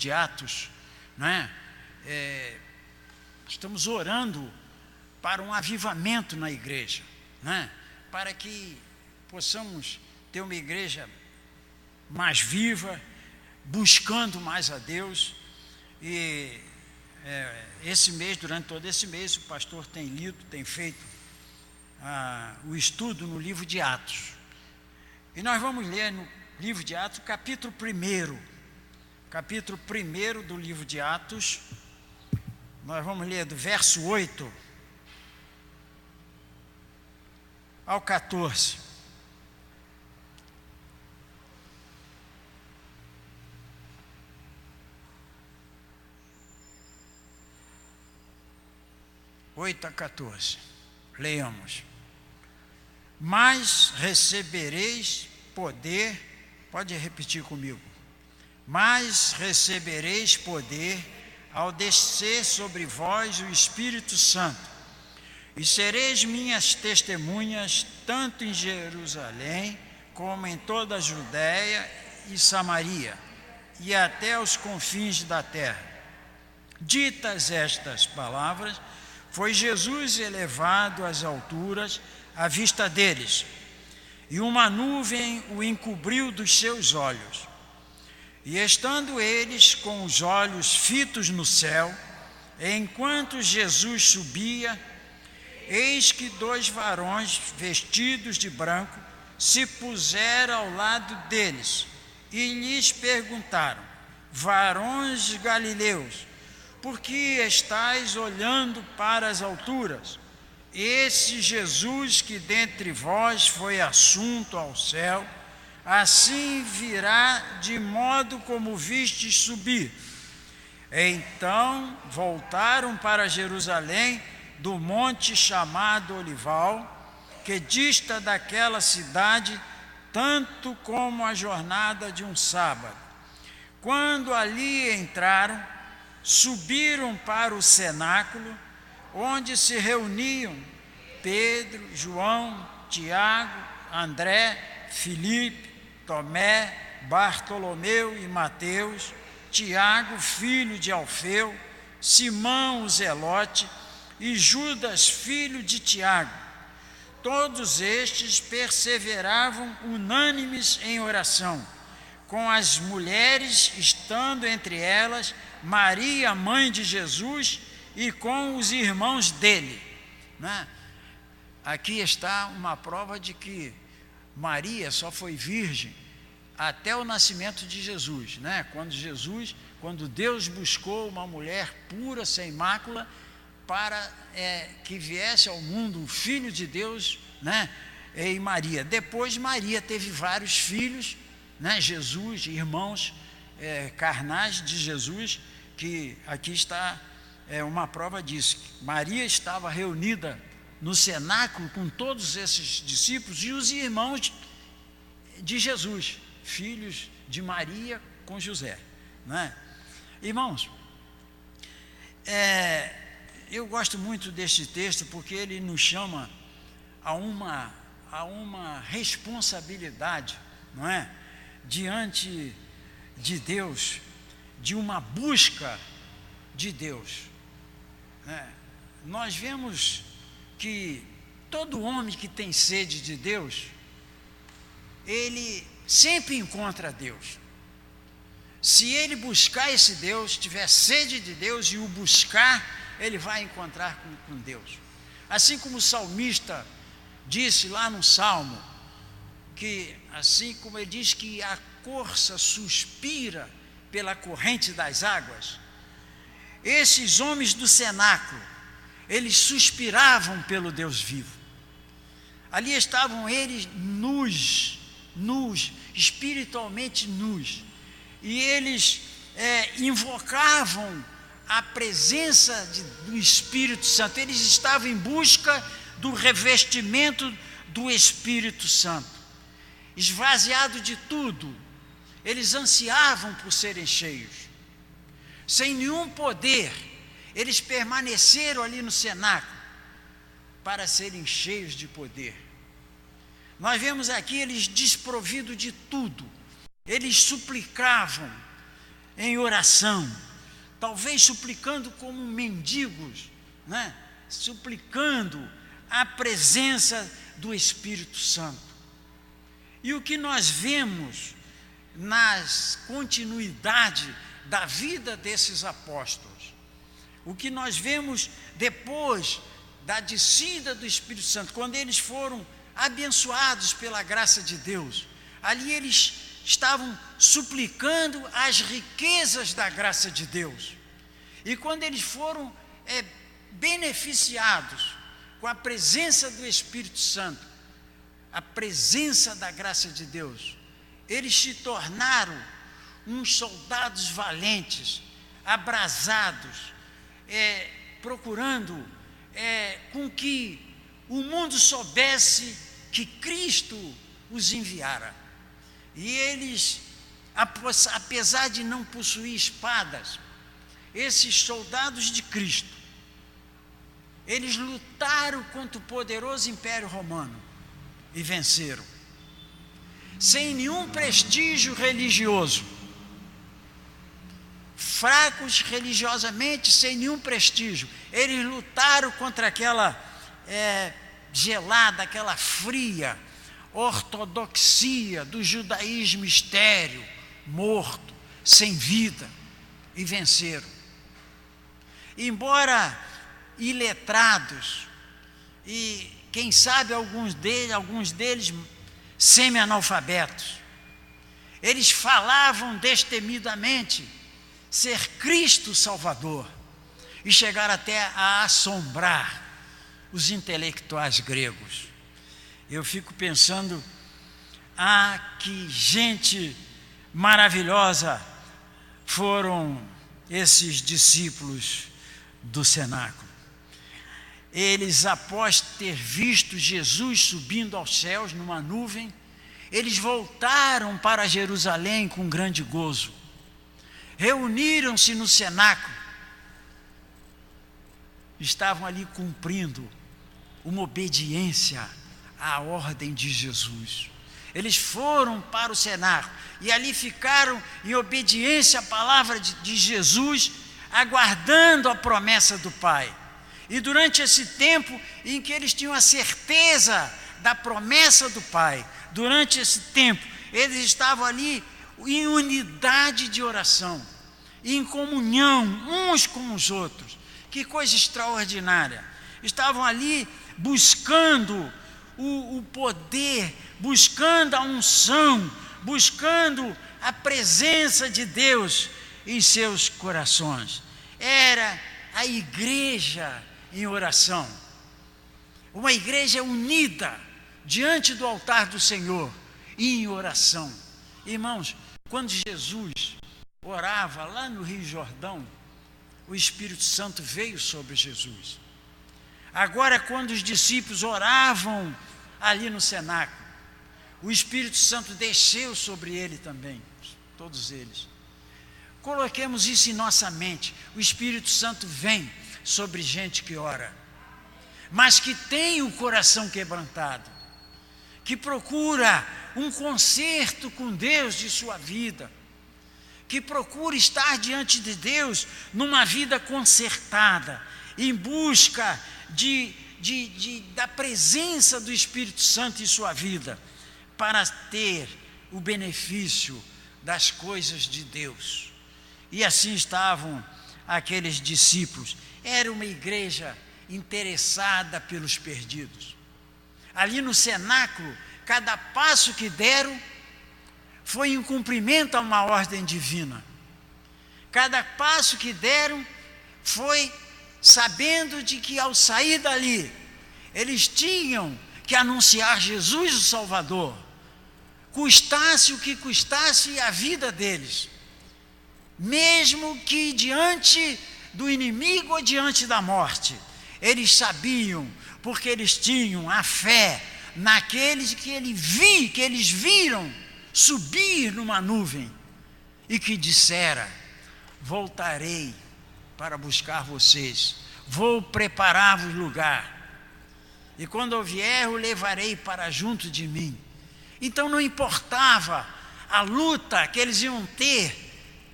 de Atos, não é? Estamos orando para um avivamento na igreja, não é? Para que possamos ter uma igreja mais viva, buscando mais a Deus. E esse mês, durante todo esse mês, o pastor tem lido, tem feito o estudo no livro de Atos. E nós vamos ler no livro de Atos, capítulo 1 do livro de Atos. Nós vamos ler do verso 8 ao 14. Oito a 14. Leiamos. Mas recebereis poder, pode repetir comigo. Mas recebereis poder ao descer sobre vós o Espírito Santo, e sereis minhas testemunhas, tanto em Jerusalém, como em toda a Judéia e Samaria, e até os confins da terra. Ditas estas palavras, foi Jesus elevado às alturas à vista deles, e uma nuvem o encobriu dos seus olhos. E estando eles com os olhos fitos no céu, enquanto Jesus subia, eis que 2 varões vestidos de branco se puseram ao lado deles e lhes perguntaram: varões galileus, por que estáis olhando para as alturas? Esse Jesus que dentre vós foi assunto ao céu, assim virá de modo como vistes subir. Então voltaram para Jerusalém do monte chamado Olival, que dista daquela cidade tanto como a jornada de um sábado. Quando ali entraram, subiram para o cenáculo, onde se reuniam Pedro, João, Tiago, André, Filipe, Tomé, Bartolomeu e Mateus, Tiago, filho de Alfeu, Simão o Zelote e Judas, filho de Tiago. Todos estes perseveravam unânimes em oração, com as mulheres, estando entre elas Maria, mãe de Jesus, e com os irmãos dele. Né? Aqui está uma prova de que Maria só foi virgem até o nascimento de Jesus, né? Quando Deus buscou uma mulher pura, sem mácula, para que viesse ao mundo o Filho de Deus, né? E Maria. Depois Maria teve vários filhos, né? Jesus, irmãos carnais de Jesus, que aqui está uma prova disso. Maria estava reunida no cenáculo com todos esses discípulos e os irmãos de Jesus, filhos de Maria com José, né? Irmãos, eu gosto muito deste texto porque ele nos chama a uma responsabilidade, não é? Diante de Deus, de uma busca de Deus, né? Nós vemos que todo homem que tem sede de Deus, ele sempre encontra Deus. Se ele buscar esse Deus, tiver sede de Deus e o buscar, ele vai encontrar com Deus. Assim como o salmista disse lá no Salmo, que assim como ele diz que a corça suspira pela corrente das águas, esses homens do cenáculo, eles suspiravam pelo Deus vivo. Ali estavam eles nus, espiritualmente nus, e eles invocavam a presença do Espírito Santo. Eles estavam em busca do revestimento do Espírito Santo, esvaziado de tudo. Eles ansiavam por serem cheios, sem nenhum poder. Eles permaneceram ali no cenáculo para serem cheios de poder. Nós vemos aqui eles desprovidos de tudo. Eles suplicavam, em oração, talvez suplicando como mendigos, né? Suplicando a presença do Espírito Santo. E o que nós vemos nas continuidade da vida desses apóstolos, o que nós vemos depois da descida do Espírito Santo, quando eles foram abençoados pela graça de Deus, ali eles estavam suplicando as riquezas da graça de Deus. E quando eles foram beneficiados com a presença do Espírito Santo, a presença da graça de Deus, eles se tornaram uns soldados valentes, abrasados, procurando com que o mundo soubesse que Cristo os enviara. E eles, apesar de não possuir espadas, esses soldados de Cristo, eles lutaram contra o poderoso Império Romano e venceram, sem nenhum prestígio religioso, fracos religiosamente, sem nenhum prestígio. Eles lutaram contra aquela gelada, aquela fria ortodoxia do judaísmo estéril, morto, sem vida, e venceram. Embora iletrados, e quem sabe alguns deles semi-analfabetos, eles falavam destemidamente ser Cristo Salvador, e chegaram até a assombrar os intelectuais gregos. Eu fico pensando, que gente maravilhosa foram esses discípulos do cenáculo. Eles, após ter visto Jesus subindo aos céus numa nuvem, eles voltaram para Jerusalém com grande gozo. Reuniram-se no cenáculo. Estavam ali cumprindo uma obediência à ordem de Jesus. Eles foram para o cenáculo e ali ficaram em obediência à palavra de Jesus, aguardando a promessa do Pai. E durante esse tempo em que eles tinham a certeza da promessa do Pai, durante esse tempo, eles estavam ali em unidade de oração, em comunhão uns com os outros. Que coisa extraordinária! Estavam ali buscando o poder, buscando a unção, buscando a presença de Deus em seus corações. Era a igreja em oração, uma igreja unida diante do altar do Senhor e em oração. Irmãos, quando Jesus orava lá no Rio Jordão, o Espírito Santo veio sobre Jesus. Agora, quando os discípulos oravam ali no cenáculo, o Espírito Santo desceu sobre ele também, todos eles. Coloquemos isso em nossa mente. O Espírito Santo vem sobre gente que ora, mas que tem o coração quebrantado, que procura um conserto com Deus de sua vida, que procura estar diante de Deus numa vida consertada, em busca da presença do Espírito Santo em sua vida, para ter o benefício das coisas de Deus. E assim estavam aqueles discípulos. Era uma igreja interessada pelos perdidos. Ali no cenáculo, cada passo que deram foi em cumprimento a uma ordem divina. Cada passo que deram foi sabendo de que ao sair dali, eles tinham que anunciar Jesus o Salvador, custasse o que custasse a vida deles, mesmo que diante do inimigo ou diante da morte. Eles sabiam, porque eles tinham a fé naqueles que eles viram subir numa nuvem e que dissera: voltarei para buscar vocês, vou preparar-vos lugar, e quando eu vier, o levarei para junto de mim. Então não importava a luta que eles iam ter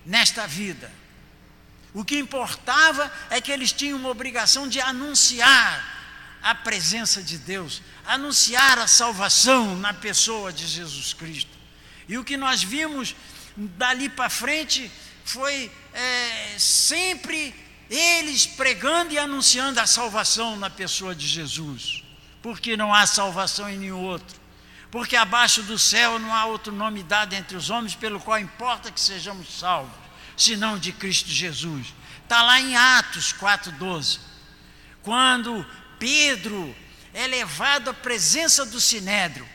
nesta vida. O que importava é que eles tinham uma obrigação de anunciar a presença de Deus, anunciar a salvação na pessoa de Jesus Cristo. E o que nós vimos dali para frente foi sempre eles pregando e anunciando a salvação na pessoa de Jesus, porque não há salvação em nenhum outro, porque abaixo do céu não há outro nome dado entre os homens pelo qual importa que sejamos salvos, senão de Cristo Jesus. Está lá em Atos 4:12, quando Pedro é levado à presença do Sinédrio,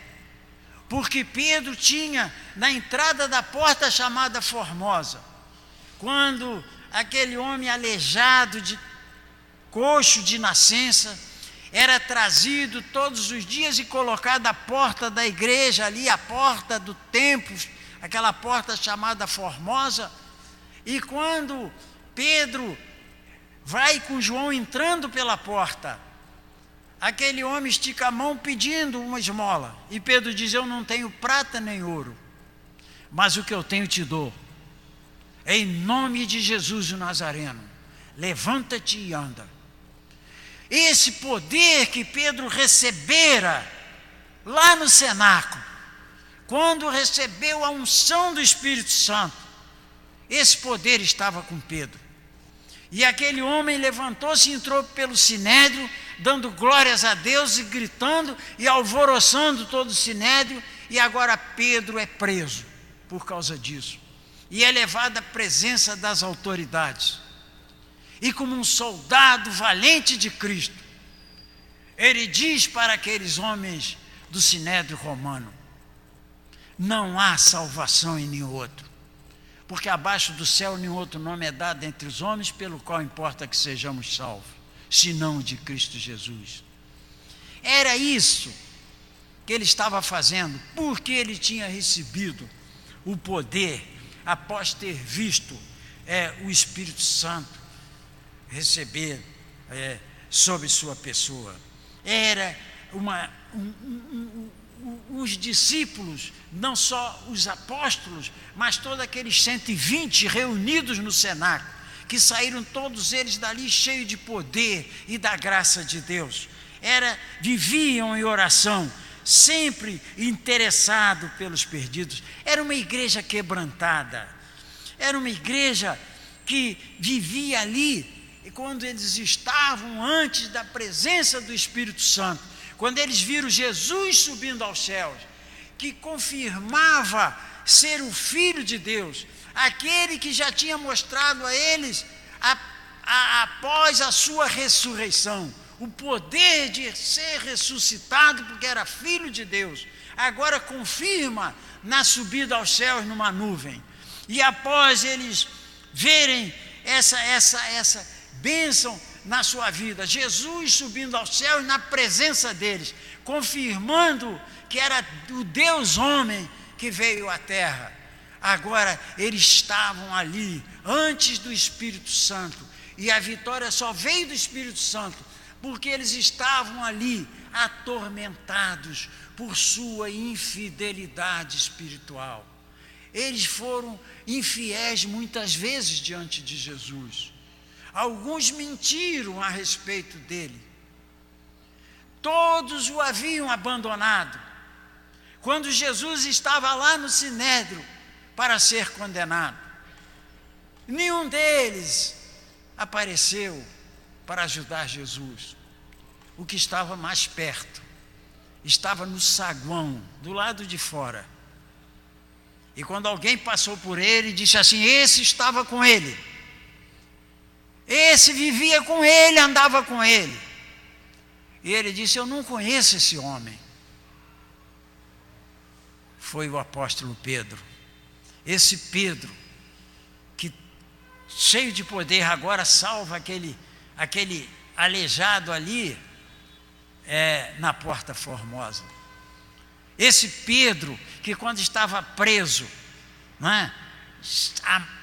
porque Pedro tinha na entrada da porta chamada Formosa, quando aquele homem aleijado, coxo de nascença, era trazido todos os dias e colocado à porta da igreja ali, à porta do templo, aquela porta chamada Formosa. E quando Pedro vai com João entrando pela porta, aquele homem estica a mão pedindo uma esmola, e Pedro diz: eu não tenho prata nem ouro, mas o que eu tenho te dou. Em nome de Jesus o Nazareno, levanta-te e anda. Esse poder que Pedro recebera lá no cenáculo, quando recebeu a unção do Espírito Santo, esse poder estava com Pedro. E aquele homem levantou-se e entrou pelo sinédrio, dando glórias a Deus e gritando e alvoroçando todo o sinédrio. E agora Pedro é preso por causa disso, e é levado à presença das autoridades. E como um soldado valente de Cristo, ele diz para aqueles homens do sinédrio romano: não há salvação em nenhum outro, porque abaixo do céu nenhum outro nome é dado entre os homens pelo qual importa que sejamos salvos, senão de Cristo Jesus. Era isso que ele estava fazendo, porque ele tinha recebido o poder após ter visto o Espírito Santo receber sobre sua pessoa. Era os discípulos, não só os apóstolos, mas todos aqueles 120 reunidos no cenáculo, que saíram todos eles dali cheios de poder e da graça de Deus. Viviam em oração, sempre interessado pelos perdidos. Era uma igreja quebrantada, era uma igreja que vivia ali, e quando eles estavam antes da presença do Espírito Santo, quando eles viram Jesus subindo aos céus, que confirmava ser o Filho de Deus, aquele que já tinha mostrado a eles, após a sua ressurreição, o poder de ser ressuscitado, porque era Filho de Deus, agora confirma na subida aos céus numa nuvem. E após eles verem essa bênção na sua vida, Jesus subindo aos céus na presença deles, confirmando que era o Deus homem que veio à terra. Agora eles estavam ali antes do Espírito Santo, e a vitória só veio do Espírito Santo, porque eles estavam ali atormentados por sua infidelidade espiritual. Eles foram infiéis muitas vezes diante de Jesus. Alguns mentiram a respeito dele. Todos o haviam abandonado quando Jesus estava lá no sinédrio para ser condenado. Nenhum deles apareceu para ajudar Jesus. O que estava mais perto estava no saguão, do lado de fora. E quando alguém passou por ele, disse assim: esse estava com ele, esse vivia com ele, andava com ele. E ele disse: eu não conheço esse homem. Foi o apóstolo Pedro. Esse Pedro, que cheio de poder agora salva aquele aleijado ali na Porta Formosa. Esse Pedro, que quando estava preso,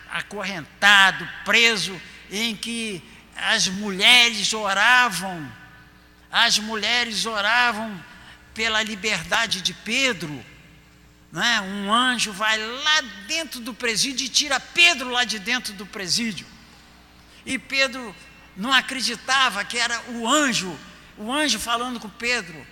acorrentado, preso, em que as mulheres oravam pela liberdade de Pedro, não é? Um anjo vai lá dentro do presídio e tira Pedro lá de dentro do presídio. E Pedro não acreditava que era o anjo falando com Pedro: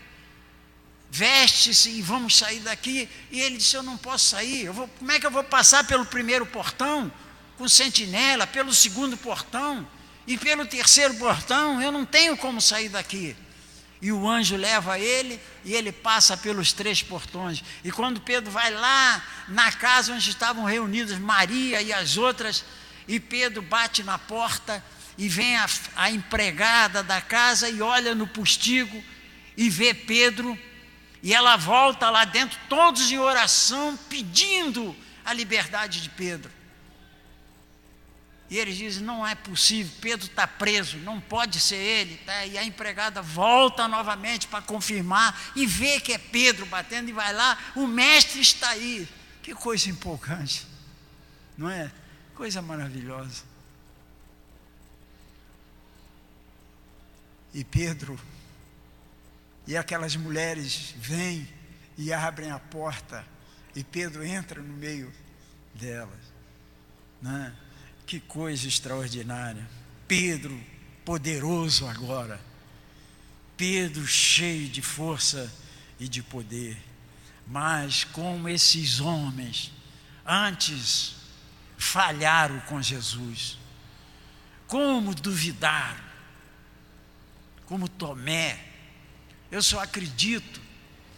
veste-se e vamos sair daqui. E ele disse: eu não posso sair, como é que eu vou passar pelo primeiro portão com sentinela, pelo segundo portão e pelo terceiro portão? Eu não tenho como sair daqui. E o anjo leva ele e ele passa pelos 3 portões. E quando Pedro vai lá na casa onde estavam reunidas Maria e as outras, e Pedro bate na porta, e vem a empregada da casa e olha no postigo e vê Pedro, e ela volta lá dentro, todos em oração, pedindo a liberdade de Pedro. E eles dizem: não é possível, Pedro está preso, não pode ser ele, tá? E a empregada volta novamente para confirmar e vê que é Pedro batendo, e vai lá, o mestre está aí. Que coisa empolgante, não é? Coisa maravilhosa. E Pedro e aquelas mulheres vêm e abrem a porta, e Pedro entra no meio delas, né? Que coisa extraordinária. Pedro poderoso agora, Pedro cheio de força e de poder. Mas como esses homens antes falharam com Jesus, como duvidaram, como Tomé: eu só acredito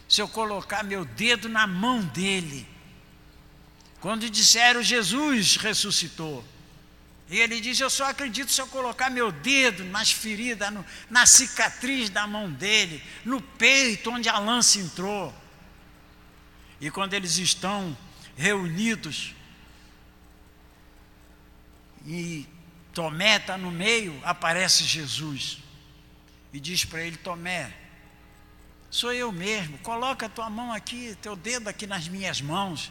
se eu colocar meu dedo na mão dele. Quando disseram: Jesus ressuscitou, e ele diz: eu só acredito se eu colocar meu dedo nas feridas, na cicatriz da mão dele, no peito onde a lança entrou. E quando eles estão reunidos e Tomé está no meio, aparece Jesus e diz para ele: Tomé, sou eu mesmo, coloca a tua mão aqui, teu dedo aqui nas minhas mãos.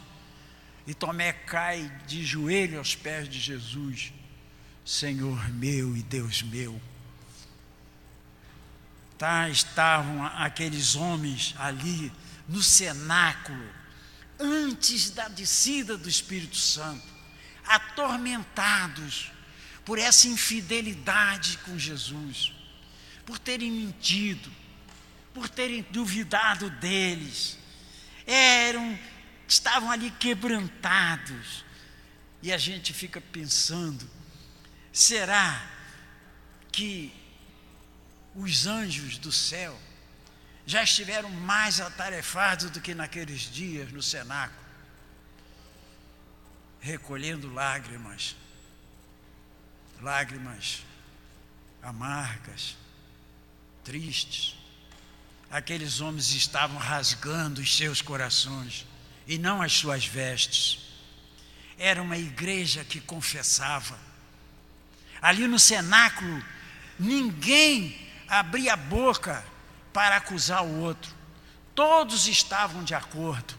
E Tomé cai de joelho aos pés de Jesus: Senhor meu e Deus meu. Estavam aqueles homens ali no cenáculo, antes da descida do Espírito Santo, atormentados por essa infidelidade com Jesus, por terem mentido, por terem duvidado deles. Estavam ali quebrantados. E a gente fica pensando: será que os anjos do céu já estiveram mais atarefados do que naqueles dias no cenáculo, recolhendo lágrimas amargas, tristes? Aqueles homens estavam rasgando os seus corações e não as suas vestes. Era uma igreja que confessava. Ali no cenáculo, ninguém abria a boca para acusar o outro. Todos estavam de acordo.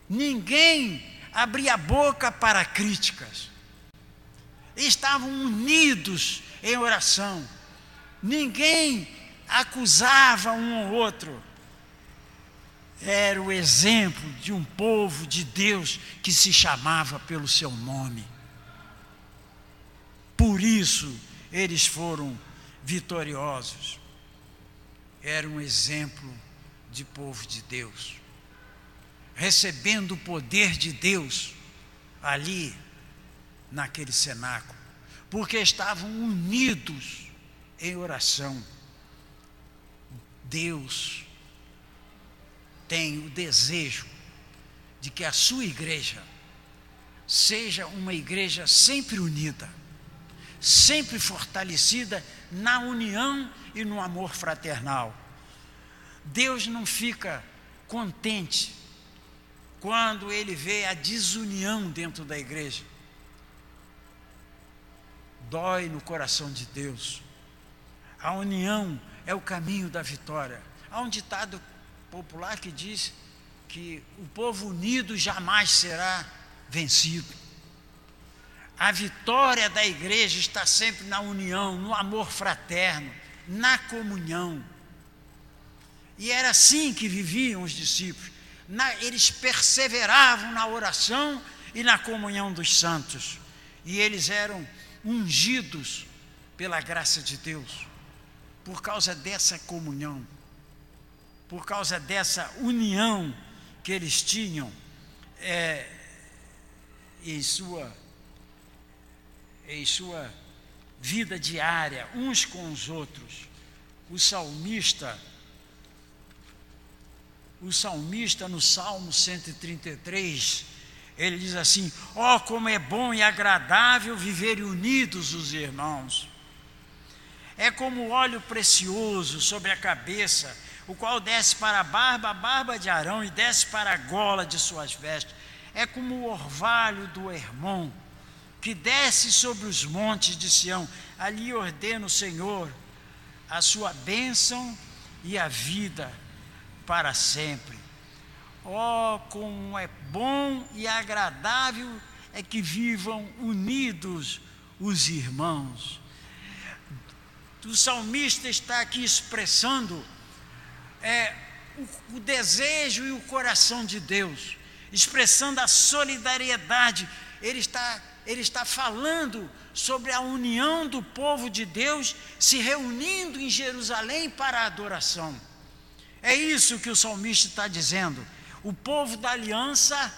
Ninguém abria a boca para críticas. Estavam unidos em oração. Ninguém acusava um ao outro. Era o exemplo de um povo de Deus que se chamava pelo seu nome. Por isso eles foram vitoriosos. Era um exemplo de povo de Deus, recebendo o poder de Deus ali naquele cenáculo, porque estavam unidos em oração. Deus tem o desejo de que a sua igreja seja uma igreja sempre unida, sempre fortalecida na união e no amor fraternal. Deus não fica contente quando Ele vê a desunião dentro da igreja. Dói no coração de Deus. A união é o caminho da vitória. Há um ditado popular que diz que o povo unido jamais será vencido. A vitória da igreja está sempre na união, no amor fraterno, na comunhão. E era assim que viviam os discípulos. eles perseveravam na oração e na comunhão dos santos. E eles eram ungidos pela graça de Deus, por causa dessa comunhão, por causa dessa união que eles tinham em sua vida diária, uns com os outros. O salmista no Salmo 133, ele diz assim: ó, como é bom e agradável viverem unidos os irmãos. É como óleo precioso sobre a cabeça, o qual desce para a barba de Arão, e desce para a gola de suas vestes. É como o orvalho do Hermon, que desce sobre os montes de Sião. Ali ordena o Senhor a sua bênção e a vida para sempre. Oh, como é bom e agradável é que vivam unidos os irmãos. O salmista está aqui expressando o desejo e o coração de Deus, expressando a solidariedade. Ele está falando sobre a união do povo de Deus se reunindo em Jerusalém para a adoração. É isso que o salmista está dizendo. O povo da aliança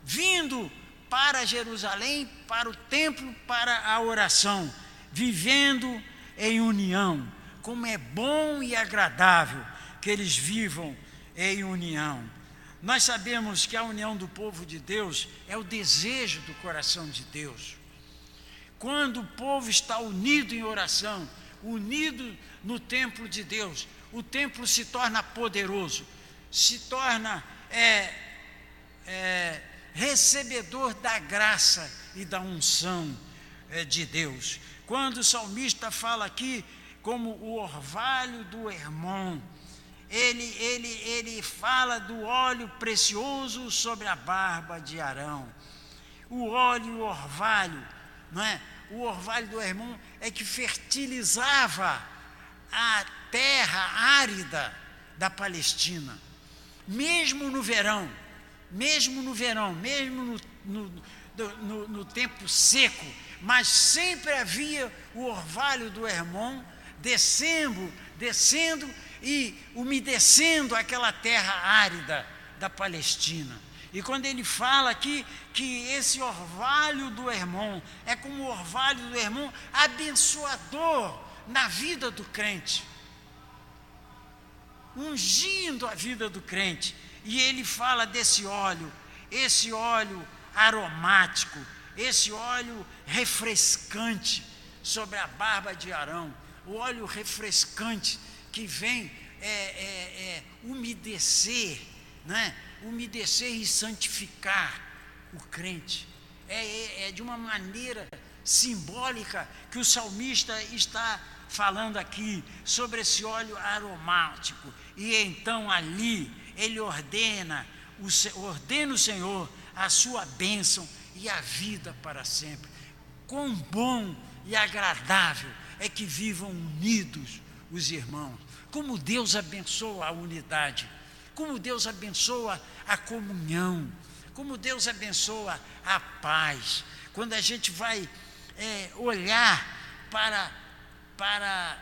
vindo para Jerusalém, para o templo, para a oração, vivendo em união. Como é bom e agradável que eles vivam em união. Nós sabemos que a união do povo de Deus é o desejo do coração de Deus. Quando o povo está unido em oração, unido no templo de Deus, o templo se torna poderoso, se torna recebedor da graça e da unção de Deus. Quando o salmista fala aqui como o orvalho do Hermon, ele fala do óleo precioso sobre a barba de Arão. O óleo e o orvalho, não é? O orvalho do Hermon é que fertilizava a terra árida da Palestina. Mesmo no verão, mesmo no tempo seco, mas sempre havia o orvalho do Hermon descendo e umedecendo aquela terra árida da Palestina. E quando ele fala aqui que esse orvalho do Hermon é como o orvalho do Hermon abençoador na vida do crente, ungindo a vida do crente. E ele fala desse óleo, esse óleo aromático, esse óleo refrescante sobre a barba de Arão, o óleo refrescante que vem umedecer, né? Umedecer e santificar o crente. É de uma maneira simbólica que o salmista está falando aqui sobre esse óleo aromático. E então ali ele ordena o Senhor a sua bênção e a vida para sempre. Quão bom e agradável é que vivam unidos os irmãos. Como Deus abençoa a unidade, como Deus abençoa a comunhão, como Deus abençoa a paz. Quando a gente vai olhar para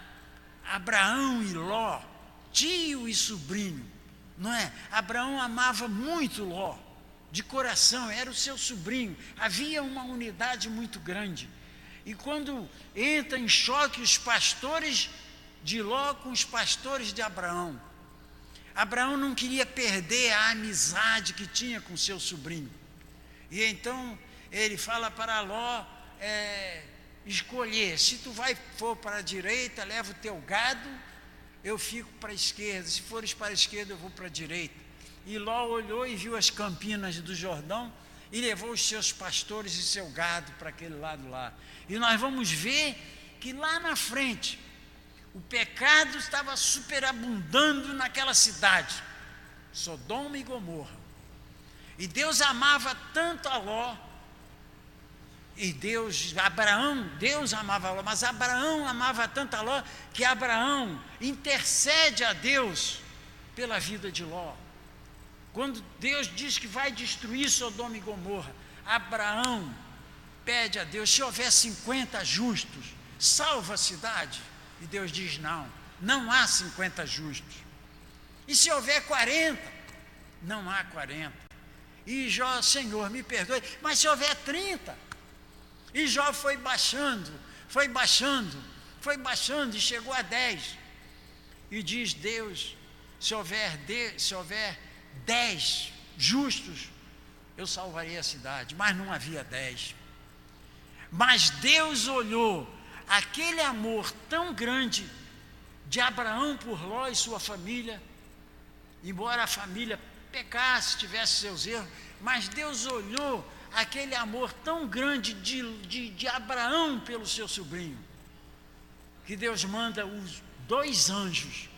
Abraão e Ló, tio e sobrinho, não é? Abraão amava muito Ló, de coração, era o seu sobrinho, havia uma unidade muito grande. E quando entra em choque os pastores de Ló com os pastores de Abraão, Abraão não queria perder a amizade que tinha com seu sobrinho. E então ele fala para Ló escolher: se tu for para a direita, leva o teu gado, eu fico para a esquerda; se fores para a esquerda, eu vou para a direita. E Ló olhou e viu as campinas do Jordão e levou os seus pastores e seu gado para aquele lado lá. E nós vamos ver que lá na frente o pecado estava superabundando naquela cidade, Sodoma e Gomorra. E Deus amava tanto a Ló, e Deus amava a Ló, mas Abraão amava tanto a Ló, que Abraão intercede a Deus pela vida de Ló. Quando Deus diz que vai destruir Sodoma e Gomorra, Abraão pede a Deus: se houver 50 justos, salva a cidade. E Deus diz: não há 50 justos. E se houver 40? Não há 40. E Jó: Senhor, me perdoe, mas se houver 30? E Jó foi baixando, e chegou a 10. E diz Deus: se houver 10 justos, eu salvarei a cidade. Mas não havia 10. Mas Deus olhou aquele amor tão grande de Abraão por Ló e sua família, embora a família pecasse, tivesse seus erros, mas Deus olhou aquele amor tão grande de Abraão pelo seu sobrinho, que Deus manda os 2 anjos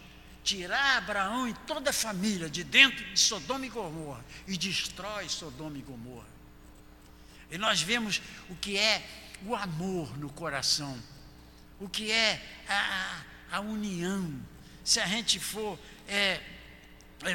tirar Abraão e toda a família de dentro de Sodoma e Gomorra e destrói Sodoma e Gomorra. E nós vemos o que é o amor no coração, o que é a união. Se a gente for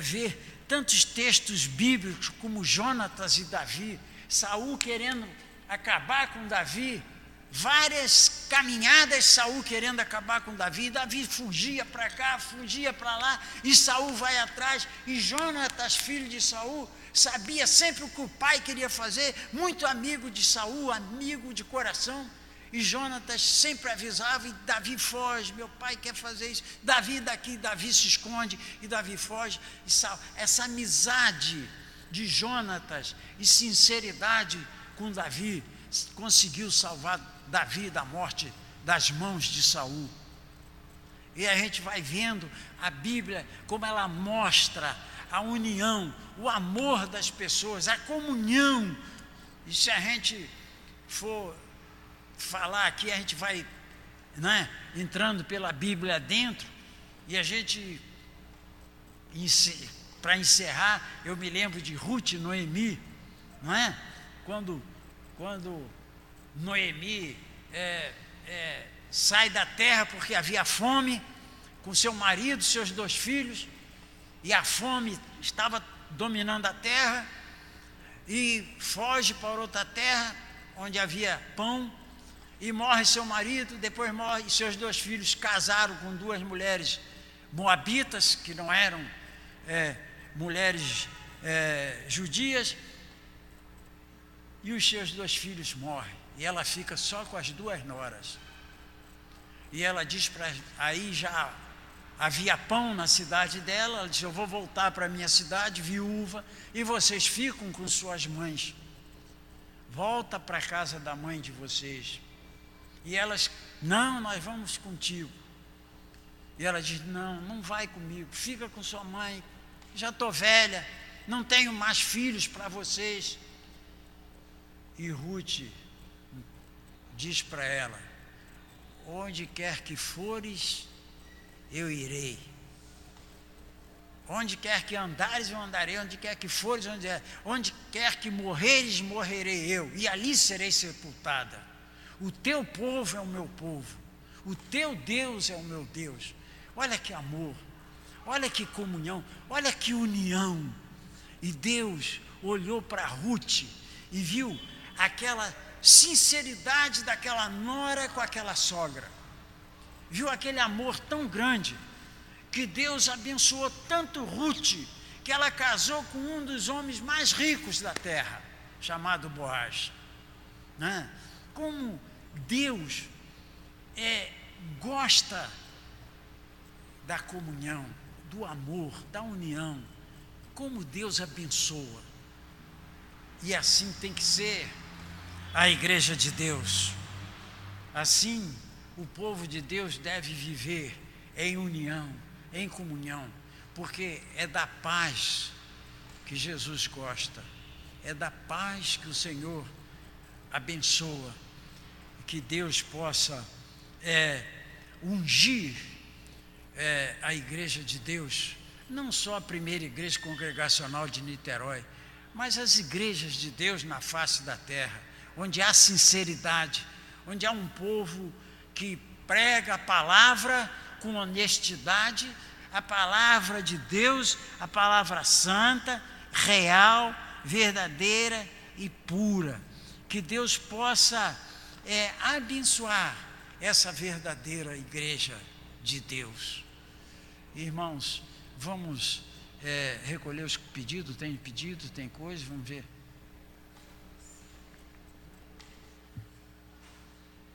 ver tantos textos bíblicos como Jonatas e Davi, Saul querendo acabar com Davi, várias caminhadas Saul querendo acabar com Davi, Davi fugia para cá, fugia para lá, e Saul vai atrás, e Jonatas, filho de Saul, sabia sempre o que o pai queria fazer, muito amigo de Saul, amigo de coração, e Jonatas sempre avisava, e Davi foge, meu pai quer fazer isso, Davi daqui, Davi se esconde, e Davi foge, e essa amizade de Jonatas e sinceridade com Davi conseguiu salvar Davi da morte das mãos de Saul. E a gente vai vendo a Bíblia como ela mostra a união, o amor das pessoas, a comunhão. E se a gente for falar aqui, a gente vai, entrando pela Bíblia dentro, e a gente, para encerrar, eu me lembro de Ruth e Noemi, não é? Quando Noemi sai da terra porque havia fome, com seu marido, seus 2 filhos, e a fome estava dominando a terra, e foge para outra terra, onde havia pão, e morre seu marido, depois morre, e seus 2 filhos casaram com 2 mulheres moabitas, que não eram mulheres judias, e os seus 2 filhos morrem, e ela fica só com as 2 noras, e ela diz aí já havia pão na cidade dela, ela diz: eu vou voltar para a minha cidade, viúva, e vocês ficam com suas mães, volta para a casa da mãe de vocês. E elas: não, nós vamos contigo. E ela diz: não vai comigo, fica com sua mãe, já estou velha, não tenho mais filhos para vocês. E Ruth diz para ela: onde quer que fores, eu irei. Onde quer que andares, eu andarei. Onde quer que fores, onde quer que morreres, morrerei eu. E ali serei sepultada. O teu povo é o meu povo. O teu Deus é o meu Deus. Olha que amor. Olha que comunhão. Olha que união. E Deus olhou para Ruth e viu aquela sinceridade daquela nora com aquela sogra. Viu aquele amor tão grande, que Deus abençoou tanto Ruth, que ela casou com um dos homens mais ricos da terra, chamado Boaz. Como Deus gosta da comunhão, do amor, da união, como Deus abençoa. E assim tem que ser a igreja de Deus. Assim o povo de Deus deve viver em união, em comunhão, porque é da paz que Jesus gosta, é da paz que o Senhor abençoa, que Deus possa ungir a igreja de Deus, não só a primeira igreja congregacional de Niterói, mas as igrejas de Deus na face da terra, onde há sinceridade, onde há um povo que prega a palavra com honestidade, a palavra de Deus, a palavra santa, real, verdadeira e pura. Que Deus possa abençoar essa verdadeira igreja de Deus. Irmãos, vamos recolher os pedidos, tem coisa, vamos ver.